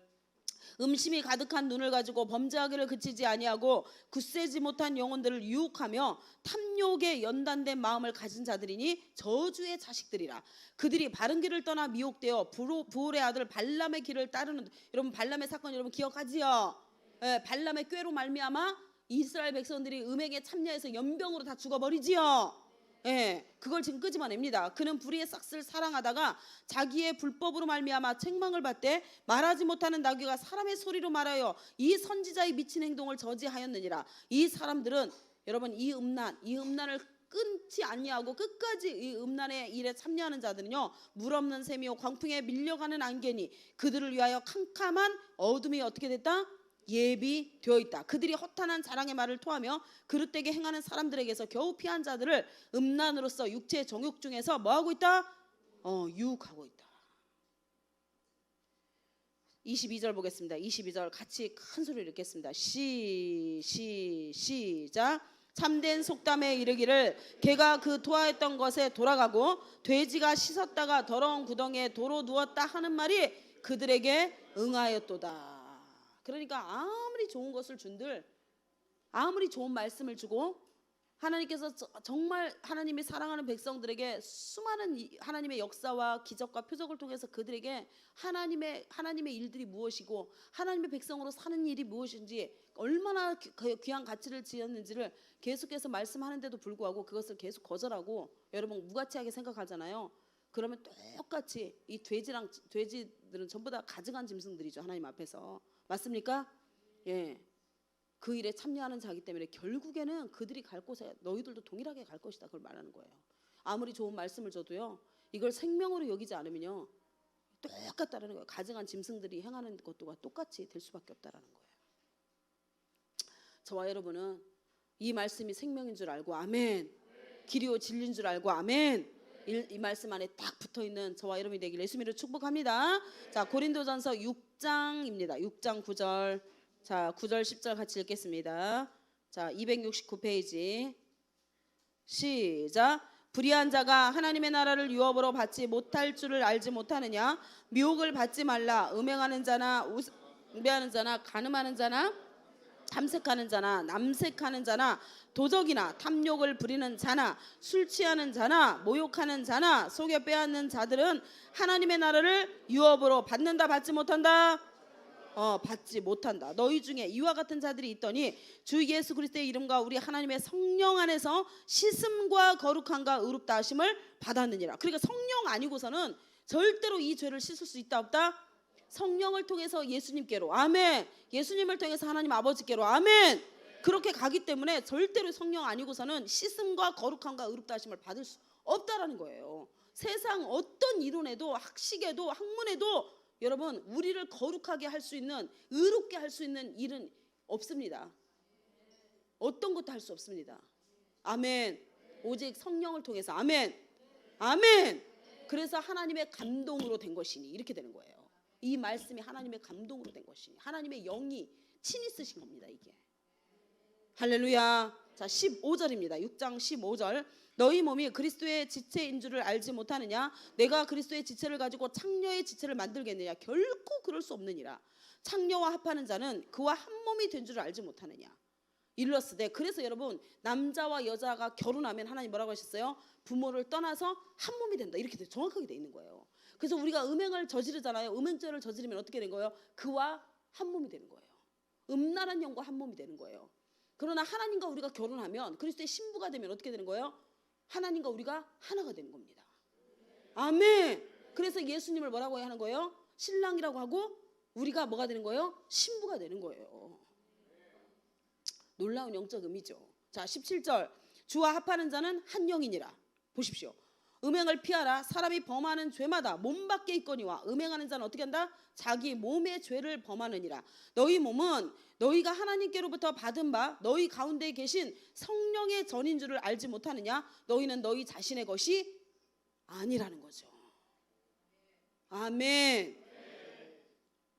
음심이 가득한 눈을 가지고 범죄하기를 그치지 아니하고 굳세지 못한 영혼들을 유혹하며 탐욕에 연단된 마음을 가진 자들이니 저주의 자식들이라. 그들이 바른 길을 떠나 미혹되어 부올의 아들 발람의 길을 따르는. 여러분 발람의 사건 여러분 기억하지요? 네, 발람의 꾀로 말미암아 이스라엘 백성들이 음행에 참여해서 연병으로 다 죽어버리지요. 예, 그걸 지금 끄집어냅니다. 그는 불의의 싹스를 사랑하다가 자기의 불법으로 말미암아 책망을 받되 말하지 못하는 나귀가 사람의 소리로 말하여 이 선지자의 미친 행동을 저지하였느니라. 이 사람들은 여러분 이 음란을 끊지 아니하고 끝까지 이 음란의 일에 참여하는 자들은요, 물 없는 샘이요 광풍에 밀려가는 안개니 그들을 위하여 캄캄한 어둠이 어떻게 됐다? 예비되어 있다. 그들이 허탄한 자랑의 말을 토하며 그릇되게 행하는 사람들에게서 겨우 피한 자들을 음란으로서 육체의 정욕 중에서 뭐하고 있다? 유혹하고 있다. 22절 보겠습니다. 22절 같이 큰 소리로 읽겠습니다. 시작. 참된 속담에 이르기를 개가 그 토하였던 것에 돌아가고 돼지가 씻었다가 더러운 구덩이에 도로 누웠다 하는 말이 그들에게 응하였도다. 그러니까 아무리 좋은 것을 준들, 아무리 좋은 말씀을 주고 하나님께서 정말 하나님이 사랑하는 백성들에게 수많은 하나님의 역사와 기적과 표적을 통해서 그들에게 하나님의 일들이 무엇이고 하나님의 백성으로 사는 일이 무엇인지 얼마나 귀한 가치를 지었는지를 계속해서 말씀하는데도 불구하고 그것을 계속 거절하고 여러분 무가치하게 생각하잖아요. 그러면 똑같이 이 돼지들은 전부 다 가증한 짐승들이죠. 하나님 앞에서. 맞습니까? 예. 그 일에 참여하는 자기 때문에 결국에는 그들이 갈 곳에 너희들도 동일하게 갈 것이다. 그걸 말하는 거예요. 아무리 좋은 말씀을 줘도요, 이걸 생명으로 여기지 않으면요 똑같다라는 거예요. 가증한 짐승들이 행하는 것과 똑같이 될 수밖에 없다라는 거예요. 저와 여러분은 이 말씀이 생명인 줄 알고 아멘, 길이요 진리인 줄 알고 아멘, 이 말씀 안에 딱 붙어있는 저와 여러분이 되길 예수님으로 축복합니다. 자, 고린도전서 6장입니다. 6장 9절. 자, 9절 10절 같이 읽겠습니다. 자, 269페이지. 시작. 불의한 자가 하나님의 나라를 유업으로 받지 못할 줄을 알지 못하느냐? 미혹을 받지 말라. 음행하는 자나 우매하는 자나 간음하는 자나 탐색하는 자나 남색하는 자나 도적이나 탐욕을 부리는 자나 술 취하는 자나 모욕하는 자나 속여 빼앗는 자들은 하나님의 나라를 유업으로 받는다 받지 못한다? 받지 못한다. 너희 중에 이와 같은 자들이 있더니 주 예수 그리스도의 이름과 우리 하나님의 성령 안에서 씻음과 거룩함과 의롭다 하심을 받았느니라. 그러니까 성령 아니고서는 절대로 이 죄를 씻을 수 있다 없다? 성령을 통해서 예수님께로 아멘, 예수님을 통해서 하나님 아버지께로 아멘, 그렇게 가기 때문에 절대로 성령 아니고서는 씻음과 거룩함과 의롭다 하심을 받을 수 없다라는 거예요. 세상 어떤 이론에도 학식에도 학문에도 여러분 우리를 거룩하게 할 수 있는, 의롭게 할 수 있는 일은 없습니다. 어떤 것도 할 수 없습니다. 아멘. 오직 성령을 통해서 아멘, 아멘. 그래서 하나님의 감동으로 된 것이니 이렇게 되는 거예요. 이 말씀이 하나님의 감동으로 된 것이니 하나님의 영이 친히 쓰신 겁니다. 이게 할렐루야. 자, 15절입니다. 6장 15절. 너희 몸이 그리스도의 지체인 줄을 알지 못하느냐? 내가 그리스도의 지체를 가지고 창녀의 지체를 만들겠느냐? 결코 그럴 수 없느니라. 창녀와 합하는 자는 그와 한 몸이 된 줄을 알지 못하느냐? 일렀으되. 그래서 여러분 남자와 여자가 결혼하면 하나님 뭐라고 하셨어요? 부모를 떠나서 한 몸이 된다. 이렇게 정확하게 돼 있는 거예요. 그래서 우리가 음행을 저지르잖아요. 음행죄를 저지르면 어떻게 된 거예요? 그와 한 몸이 되는 거예요. 음란한 영과 한 몸이 되는 거예요. 그러나 하나님과 우리가 결혼하면 그리스도의 신부가 되면 어떻게 되는 거예요? 하나님과 우리가 하나가 되는 겁니다. 아멘. 그래서 예수님을 뭐라고 하는 거예요? 신랑이라고 하고 우리가 뭐가 되는 거예요? 신부가 되는 거예요. 놀라운 영적 의미죠. 자, 17절. 주와 합하는 자는 한 영이니라. 보십시오. 음행을 피하라. 사람이 범하는 죄마다 몸 밖에 있거니와 음행하는 자는 어떻게 한다? 자기 몸의 죄를 범하느니라. 너희 몸은 너희가 하나님께로부터 받은 바 너희 가운데 계신 성령의 전인 줄을 알지 못하느냐? 너희는 너희 자신의 것이 아니라는 거죠. 아멘.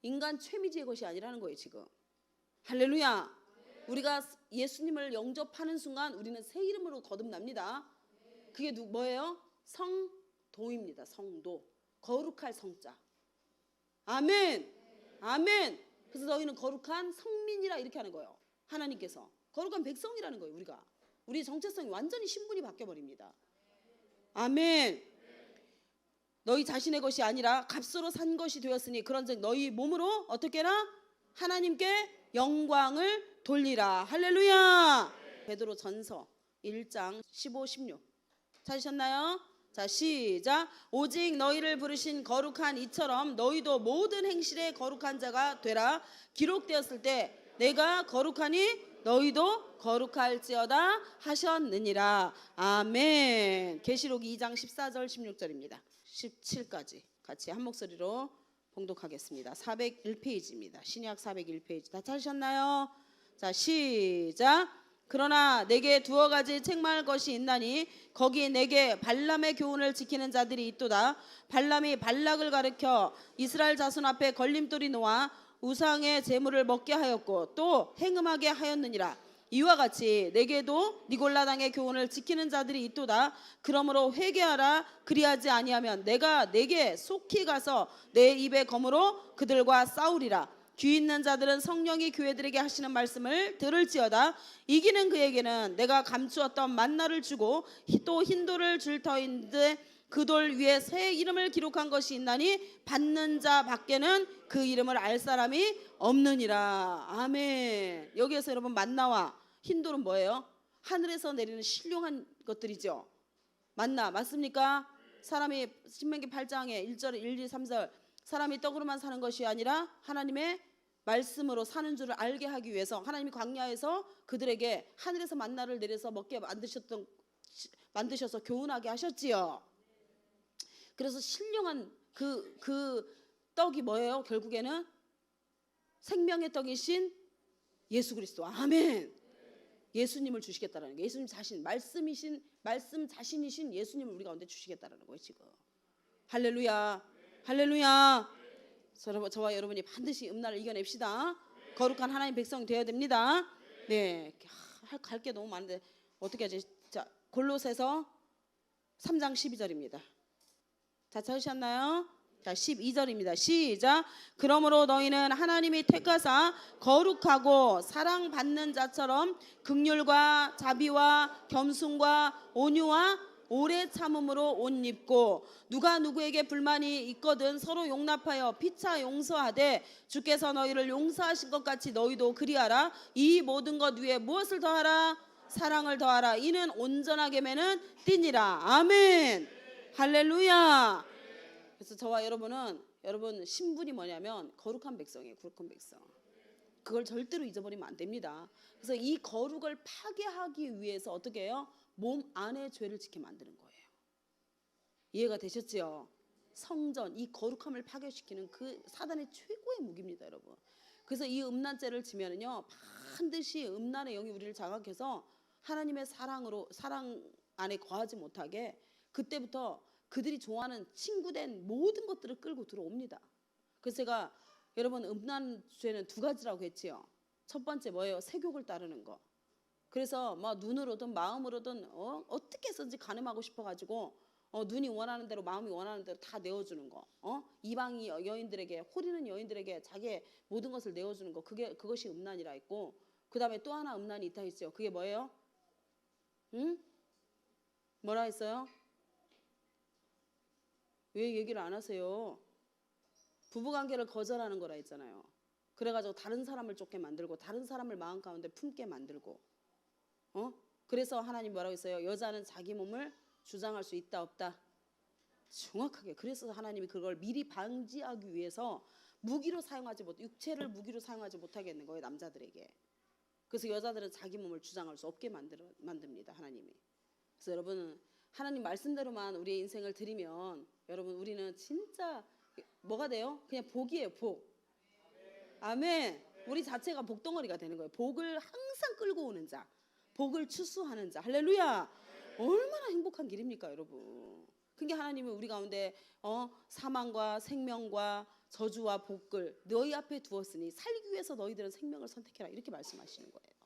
인간 최미지의 것이 아니라는 거예요 지금. 할렐루야. 우리가 예수님을 영접하는 순간 우리는 새 이름으로 거듭납니다. 그게 뭐예요? 성도입니다. 성도. 거룩할 성자. 아멘. 아멘. 그래서 너희는 거룩한 성민이라 이렇게 하는 거예요. 하나님께서 거룩한 백성이라는 거예요. 우리 정체성이 완전히 신분이 바뀌어버립니다. 아멘. 너희 자신의 것이 아니라 값으로 산 것이 되었으니 그런즉 너희 몸으로 어떻게 해라? 하나님께 영광을 돌리라. 할렐루야. 베드로 전서 1장 15, 16 찾으셨나요? 자, 시작. 오직 너희를 부르신 거룩한 이처럼 너희도 모든 행실에 거룩한 자가 되라. 기록되었을 때 내가 거룩하니 너희도 거룩할지어다 하셨느니라. 아멘. 계시록 2장 14절 16절입니다. 17까지 같이 한 목소리로 봉독하겠습니다. 401페이지입니다. 신약 401페이지 다 찾으셨나요? 자, 시작. 그러나 내게 두어 가지 책망할 것이 있나니 거기 내게 발람의 교훈을 지키는 자들이 있도다. 발람이 발락을 가르쳐 이스라엘 자손 앞에 걸림돌이 놓아 우상의 제물을 먹게 하였고 또 행음하게 하였느니라. 이와 같이 내게도 니골라 당의 교훈을 지키는 자들이 있도다. 그러므로 회개하라. 그리하지 아니하면 내가 내게 속히 가서 내 입의 검으로 그들과 싸우리라. 귀 있는 자들은 성령이 교회들에게 하시는 말씀을 들을지어다. 이기는 그에게는 내가 감추었던 만나를 주고 또 흰 돌을 줄 터인데 그 돌 위에 새 이름을 기록한 것이 있나니 받는 자 밖에는 그 이름을 알 사람이 없느니라. 아멘. 여기에서 여러분 만나와 흰 돌은 뭐예요? 하늘에서 내리는 신령한 것들이죠. 만나 맞습니까? 사람이 신명기 8장에 1절 1, 2, 3절 사람이 떡으로만 사는 것이 아니라 하나님의 말씀으로 사는 줄을 알게 하기 위해서 하나님이 광야에서 그들에게 하늘에서 만나를 내려서 먹게 만드셔서 교훈하게 하셨지요. 그래서 신령한 그 떡이 뭐예요? 결국에는 생명의 떡이신 예수 그리스도. 아멘. 예수님을 주시겠다라는 게 예수님 자신 말씀 자신이신 예수님을 우리 가운데 주시겠다라는 거예요 지금. 할렐루야. 할렐루야. 저와 여러분이 반드시 음란을 이겨냅시다. 거룩한 하나님 백성이 되어야 됩니다. 네, 갈 게 너무 많은데 어떻게 하지? 자, 골로새서 3장 12절입니다. 다 찾으셨나요? 자, 12절입니다. 시작. 그러므로 너희는 하나님이 택하사 거룩하고 사랑받는 자처럼 긍휼과 자비와 겸손과 온유와 오래 참음으로 옷 입고 누가 누구에게 불만이 있거든 서로 용납하여 피차 용서하되 주께서 너희를 용서하신 것 같이 너희도 그리하라. 이 모든 것 위에 무엇을 더하라? 사랑을 더하라. 이는 온전하게 매는 띠니라. 아멘. 할렐루야. 그래서 저와 여러분 신분이 뭐냐면 거룩한 백성이에요. 거룩한 백성. 그걸 절대로 잊어버리면 안 됩니다. 그래서 이 거룩을 파괴하기 위해서 어떻게 해요? 몸 안에 죄를 지게 만드는 거예요. 이해가 되셨죠? 성전, 이 거룩함을 파괴시키는 그 사단의 최고의 무기입니다, 여러분. 그래서 이 음란죄를 지면은요, 반드시 음란의 영이 우리를 장악해서 하나님의 사랑 안에 거하지 못하게 그때부터 그들이 좋아하는 친구된 모든 것들을 끌고 들어옵니다. 그래서 제가 여러분 음란죄는 두 가지라고 했지요. 첫 번째 뭐예요? 세욕을 따르는 거. 그래서 막 눈으로든 마음으로든 어떻게 해서든지 가늠하고 싶어가지고 눈이 원하는 대로 마음이 원하는 대로 다 내어주는 거. 이방이 여인들에게 호리는 여인들에게 자기의 모든 것을 내어주는 거. 그것이 음란이라 했고 그 다음에 또 하나 음란이 있다 했죠. 그게 뭐예요? 응? 뭐라 했어요? 왜 얘기를 안 하세요? 부부관계를 거절하는 거라 했잖아요. 그래가지고 다른 사람을 쫓게 만들고 다른 사람을 마음 가운데 품게 만들고 그래서 하나님 뭐라고 했어요? 여자는 자기 몸을 주장할 수 있다 없다? 정확하게. 그래서 하나님이 그걸 미리 방지하기 위해서 육체를 무기로 사용하지 못하게 했는 거예요. 남자들에게. 그래서 여자들은 자기 몸을 주장할 수 없게 만듭니다. 하나님이. 그래서 여러분 하나님 말씀대로만 우리의 인생을 드리면 여러분 우리는 진짜 뭐가 돼요? 그냥 복이에요. 복. 아멘. 우리 자체가 복덩어리가 되는 거예요. 복을 항상 끌고 오는 자, 복을 추수하는 자. 할렐루야. 얼마나 행복한 길입니까, 여러분. 그게 하나님이 우리 가운데 사망과 생명과 저주와 복을 너희 앞에 두었으니 살기 위해서 너희들은 생명을 선택해라. 이렇게 말씀하시는 거예요.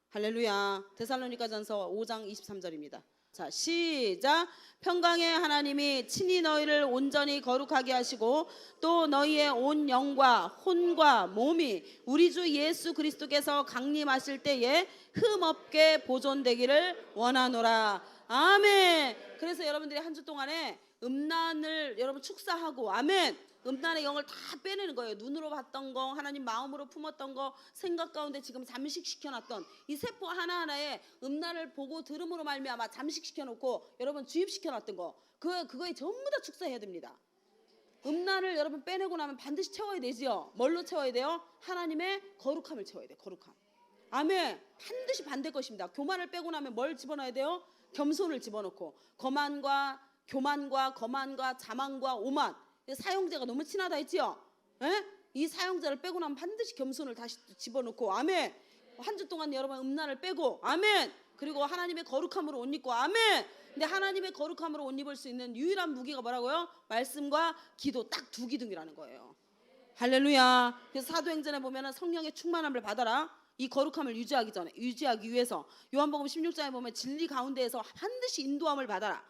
할렐루야. 데살로니가전서 5장 23절입니다. 자, 시작. 평강의 하나님이 친히 너희를 온전히 거룩하게 하시고 또 너희의 온 영과 혼과 몸이 우리 주 예수 그리스도께서 강림하실 때에 흠없게 보존되기를 원하노라. 아멘. 그래서 여러분들이 한 주 동안에 음란을 여러분 축사하고 아멘. 음란의 영을 다 빼내는 거예요. 눈으로 봤던 거, 하나님 마음으로 품었던 거, 생각 가운데 지금 잠식시켜놨던 이 세포 하나하나에 음란을 보고 들음으로 말미암아 잠식시켜놓고 여러분 주입시켜놨던 거, 그거에 전부 다 축사해야 됩니다. 음란을 여러분 빼내고 나면 반드시 채워야 되지요. 뭘로 채워야 돼요? 하나님의 거룩함을 채워야 돼요. 거룩함. 아멘. 반드시 반대 것입니다. 교만을 빼고 나면 뭘 집어넣어야 돼요? 겸손을 집어넣고, 교만과 거만과 자만과 오만, 사형제가 너무 친하다 했지요. 에? 이 사형제를 빼고 나면 반드시 겸손을 다시 집어넣고, 아멘. 한 주 동안 여러분 음란을 빼고, 아멘. 그리고 하나님의 거룩함으로 옷 입고, 아멘. 근데 하나님의 거룩함으로 옷 입을 수 있는 유일한 무기가 뭐라고요? 말씀과 기도, 딱 두 기둥이라는 거예요. 할렐루야. 그래서 사도행전에 보면은 성령의 충만함을 받아라. 이 거룩함을 유지하기 위해서 요한복음 16장에 보면 진리 가운데에서 반드시 인도함을 받아라.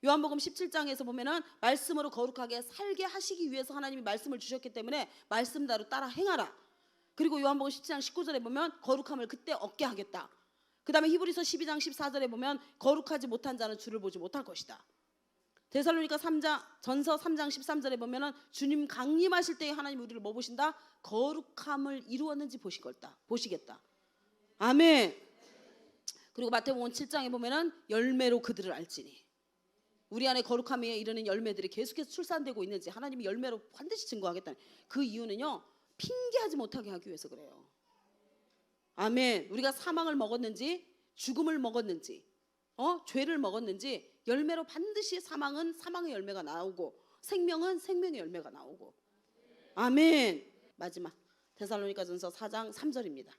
요한복음 17장에서 보면은 말씀으로 거룩하게 살게 하시기 위해서 하나님이 말씀을 주셨기 때문에 말씀대로 따라 행하라. 그리고 요한복음 17장 19절에 보면 거룩함을 그때 얻게 하겠다. 그 다음에 히브리서 12장 14절에 보면 거룩하지 못한 자는 주를 보지 못할 것이다. 데살로니가 전서 3장 13절에 보면은 주님 강림하실 때에 하나님 우리를 뭐 보신다? 거룩함을 이루었는지 보시겠다. 아멘. 그리고 마태복음 7장에 보면은 열매로 그들을 알지니, 우리 안에 거룩함에 이르는 열매들이 계속해서 출산되고 있는지 하나님이 열매로 반드시 증거하겠다는 그 이유는요, 핑계하지 못하게 하기 위해서 그래요. 아멘. 우리가 사망을 먹었는지 죽음을 먹었는지 죄를 먹었는지 열매로 반드시 사망은 사망의 열매가 나오고 생명은 생명의 열매가 나오고. 아멘. 마지막 데살로니가전서 4장 3절입니다.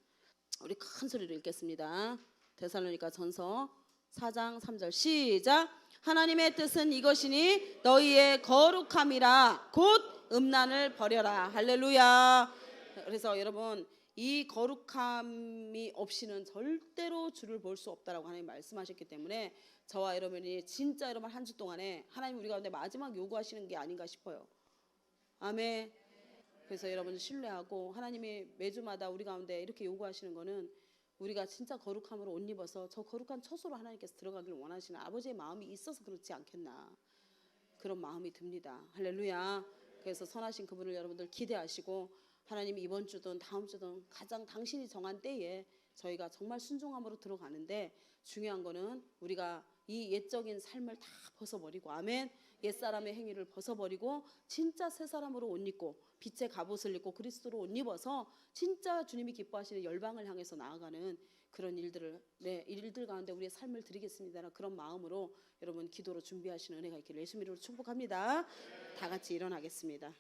우리 큰 소리로 읽겠습니다. 데살로니가전서 4장 3절 시작. 하나님의 뜻은 이것이니 너희의 거룩함이라 곧 음란을 버려라. 할렐루야. 그래서 여러분, 이 거룩함이 없이는 절대로 주를 볼 수 없다라고 하나님 말씀하셨기 때문에 저와 여러분이 진짜 여러분 한 주 동안에 하나님 우리 가운데 마지막 요구하시는 게 아닌가 싶어요. 아멘. 그래서 여러분 신뢰하고, 하나님이 매주마다 우리 가운데 이렇게 요구하시는 거는 우리가 진짜 거룩함으로 옷 입어서 저 거룩한 처소로 하나님께서 들어가기를 원하시는 아버지의 마음이 있어서 그렇지 않겠나, 그런 마음이 듭니다. 할렐루야. 그래서 선하신 그분을 여러분들 기대하시고, 하나님이 이번 주든 다음 주든 가장 당신이 정한 때에 저희가 정말 순종함으로 들어가는데, 중요한 거는 우리가 이 옛적인 삶을 다 벗어버리고, 아멘, 옛사람의 행위를 벗어버리고 진짜 새 사람으로 옷 입고 빛의 갑옷을 입고 그리스도로 옷 입어서 진짜 주님이 기뻐하시는 열방을 향해서 나아가는 그런 일들 가운데 우리의 삶을 드리겠습니다. 그런 마음으로 여러분 기도로 준비하시는 은혜가 있기를 예수 이름으로 축복합니다. 다 같이 일어나겠습니다.